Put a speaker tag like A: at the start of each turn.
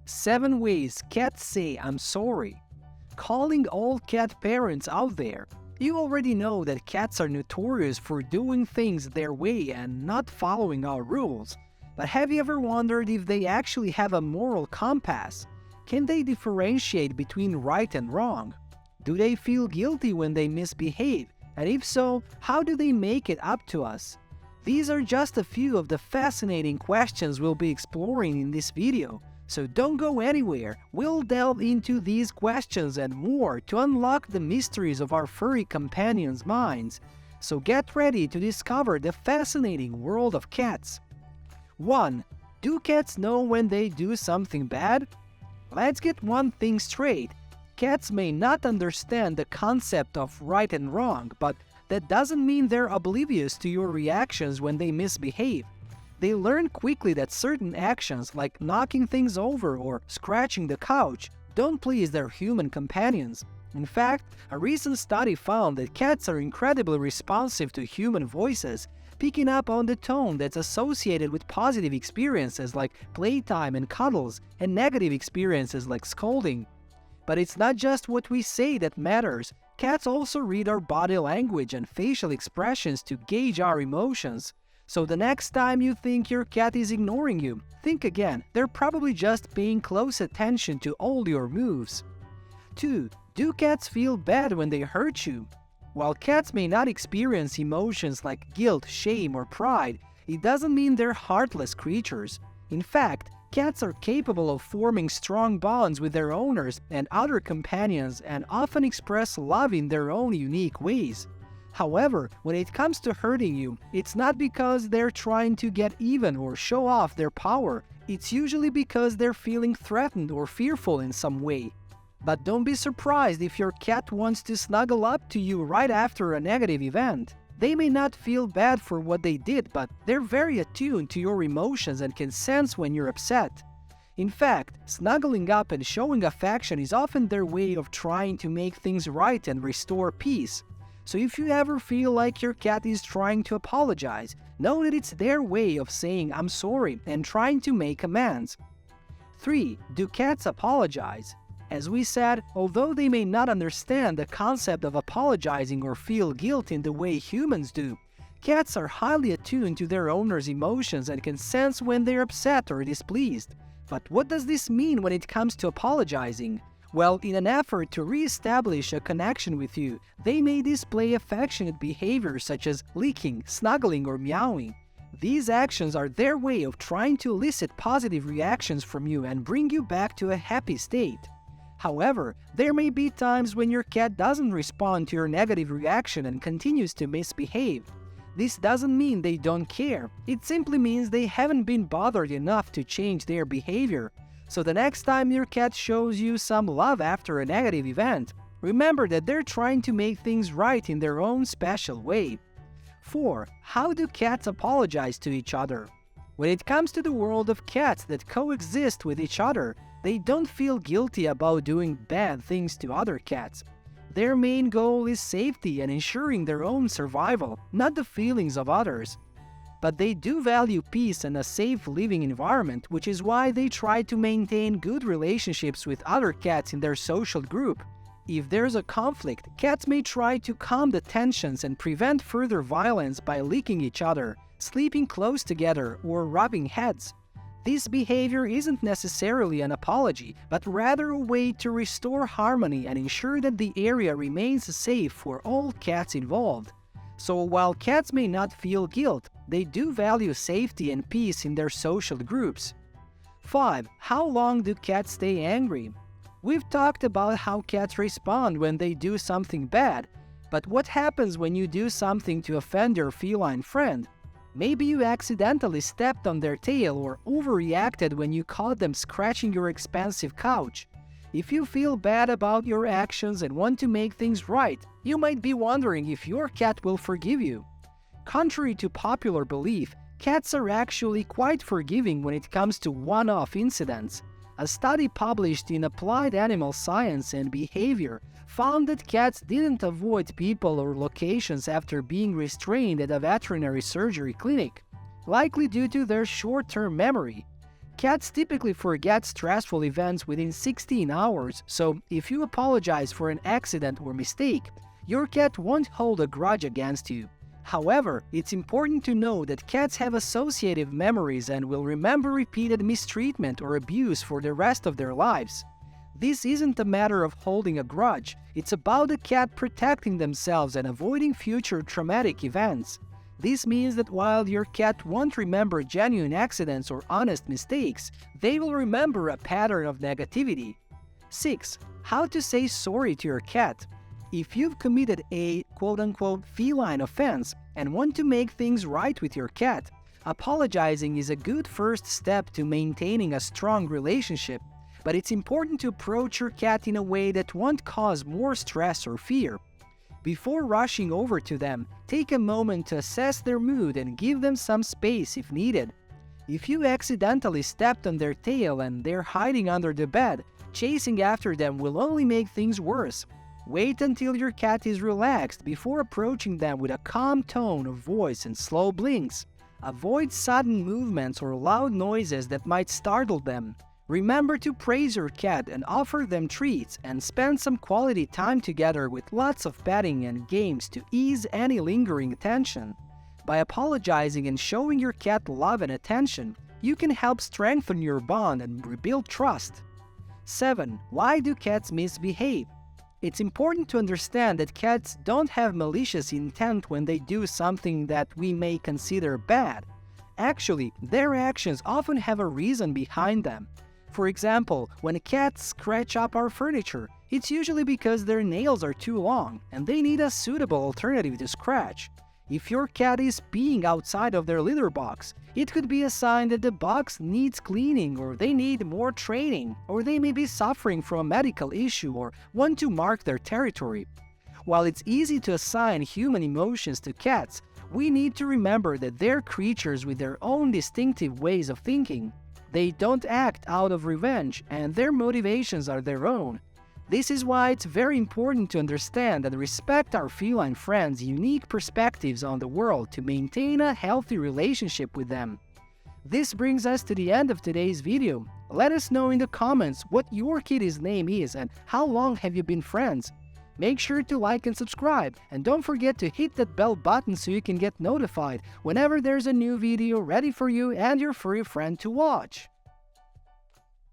A: 7 ways cats say I'm sorry. Calling all cat parents out there. You already know that cats are notorious for doing things their way and not following our rules. But have you ever wondered if they actually have a moral compass? Can they differentiate between right and wrong? Do they feel guilty when they misbehave? And if so, how do they make it up to us? These are just a few of the fascinating questions we'll be exploring in this video. So don't go anywhere, we'll delve into these questions and more to unlock the mysteries of our furry companions' minds. So get ready to discover the fascinating world of cats. 1. Do cats know when they do something bad? Let's get one thing straight. Cats may not understand the concept of right and wrong, but that doesn't mean they're oblivious to your reactions when they misbehave. They learn quickly that certain actions, like knocking things over or scratching the couch, don't please their human companions. In fact, a recent study found that cats are incredibly responsive to human voices, picking up on the tone that's associated with positive experiences like playtime and cuddles, and negative experiences like scolding. But it's not just what we say that matters. Cats also read our body language and facial expressions to gauge our emotions. So the next time you think your cat is ignoring you, think again. They're probably just paying close attention to all your moves. 2. Do cats feel bad when they hurt you? While cats may not experience emotions like guilt, shame, or pride, it doesn't mean they're heartless creatures. In fact, cats are capable of forming strong bonds with their owners and other companions and often express love in their own unique ways. However, when it comes to hurting you, it's not because they're trying to get even or show off their power. It's usually because they're feeling threatened or fearful in some way. But don't be surprised if your cat wants to snuggle up to you right after a negative event. They may not feel bad for what they did, but they're very attuned to your emotions and can sense when you're upset. In fact, snuggling up and showing affection is often their way of trying to make things right and restore peace. So if you ever feel like your cat is trying to apologize, know that it's their way of saying I'm sorry and trying to make amends. 3. Do cats apologize? As we said, although they may not understand the concept of apologizing or feel guilt in the way humans do, cats are highly attuned to their owner's emotions and can sense when they're upset or displeased. But what does this mean when it comes to apologizing? Well, in an effort to re-establish a connection with you, they may display affectionate behaviors such as licking, snuggling, or meowing. These actions are their way of trying to elicit positive reactions from you and bring you back to a happy state. However, there may be times when your cat doesn't respond to your negative reaction and continues to misbehave. This doesn't mean they don't care, it simply means they haven't been bothered enough to change their behavior. So the next time your cat shows you some love after a negative event, remember that they're trying to make things right in their own special way. 4. How do cats apologize to each other? When it comes to the world of cats that coexist with each other, they don't feel guilty about doing bad things to other cats. Their main goal is safety and ensuring their own survival, not the feelings of others. But they do value peace and a safe living environment, which is why they try to maintain good relationships with other cats in their social group. If there's a conflict, cats may try to calm the tensions and prevent further violence by licking each other, sleeping close together, or rubbing heads. This behavior isn't necessarily an apology, but rather a way to restore harmony and ensure that the area remains safe for all cats involved. So while cats may not feel guilt, they do value safety and peace in their social groups. 5. How long do cats stay angry? We've talked about how cats respond when they do something bad, but what happens when you do something to offend your feline friend? Maybe you accidentally stepped on their tail or overreacted when you caught them scratching your expensive couch. If you feel bad about your actions and want to make things right, you might be wondering if your cat will forgive you. Contrary to popular belief, cats are actually quite forgiving when it comes to one-off incidents. A study published in Applied Animal Science and Behavior found that cats didn't avoid people or locations after being restrained at a veterinary surgery clinic, likely due to their short-term memory. Cats typically forget stressful events within 16 hours, so if you apologize for an accident or mistake, your cat won't hold a grudge against you. However, it's important to know that cats have associative memories and will remember repeated mistreatment or abuse for the rest of their lives. This isn't a matter of holding a grudge, it's about the cat protecting themselves and avoiding future traumatic events. This means that while your cat won't remember genuine accidents or honest mistakes, they will remember a pattern of negativity. 6. How to say sorry to your cat. If you've committed a quote-unquote feline offense and want to make things right with your cat, apologizing is a good first step to maintaining a strong relationship, but it's important to approach your cat in a way that won't cause more stress or fear. Before rushing over to them, take a moment to assess their mood and give them some space if needed. If you accidentally stepped on their tail and they're hiding under the bed, chasing after them will only make things worse. Wait until your cat is relaxed before approaching them with a calm tone of voice and slow blinks. Avoid sudden movements or loud noises that might startle them. Remember to praise your cat and offer them treats, and spend some quality time together with lots of petting and games to ease any lingering tension. By apologizing and showing your cat love and attention, you can help strengthen your bond and rebuild trust. 7. Why do cats misbehave? It's important to understand that cats don't have malicious intent when they do something that we may consider bad. Actually, their actions often have a reason behind them. For example, when cats scratch up our furniture, it's usually because their nails are too long and they need a suitable alternative to scratch. If your cat is peeing outside of their litter box, it could be a sign that the box needs cleaning, or they need more training, or they may be suffering from a medical issue or want to mark their territory. While it's easy to assign human emotions to cats, we need to remember that they're creatures with their own distinctive ways of thinking. They don't act out of revenge, and their motivations are their own. This is why it's very important to understand and respect our feline friends' unique perspectives on the world to maintain a healthy relationship with them. This brings us to the end of today's video. Let us know in the comments what your kitty's name is and how long have you been friends. Make sure to like and subscribe, and don't forget to hit that bell button so you can get notified whenever there's a new video ready for you and your furry friend to watch.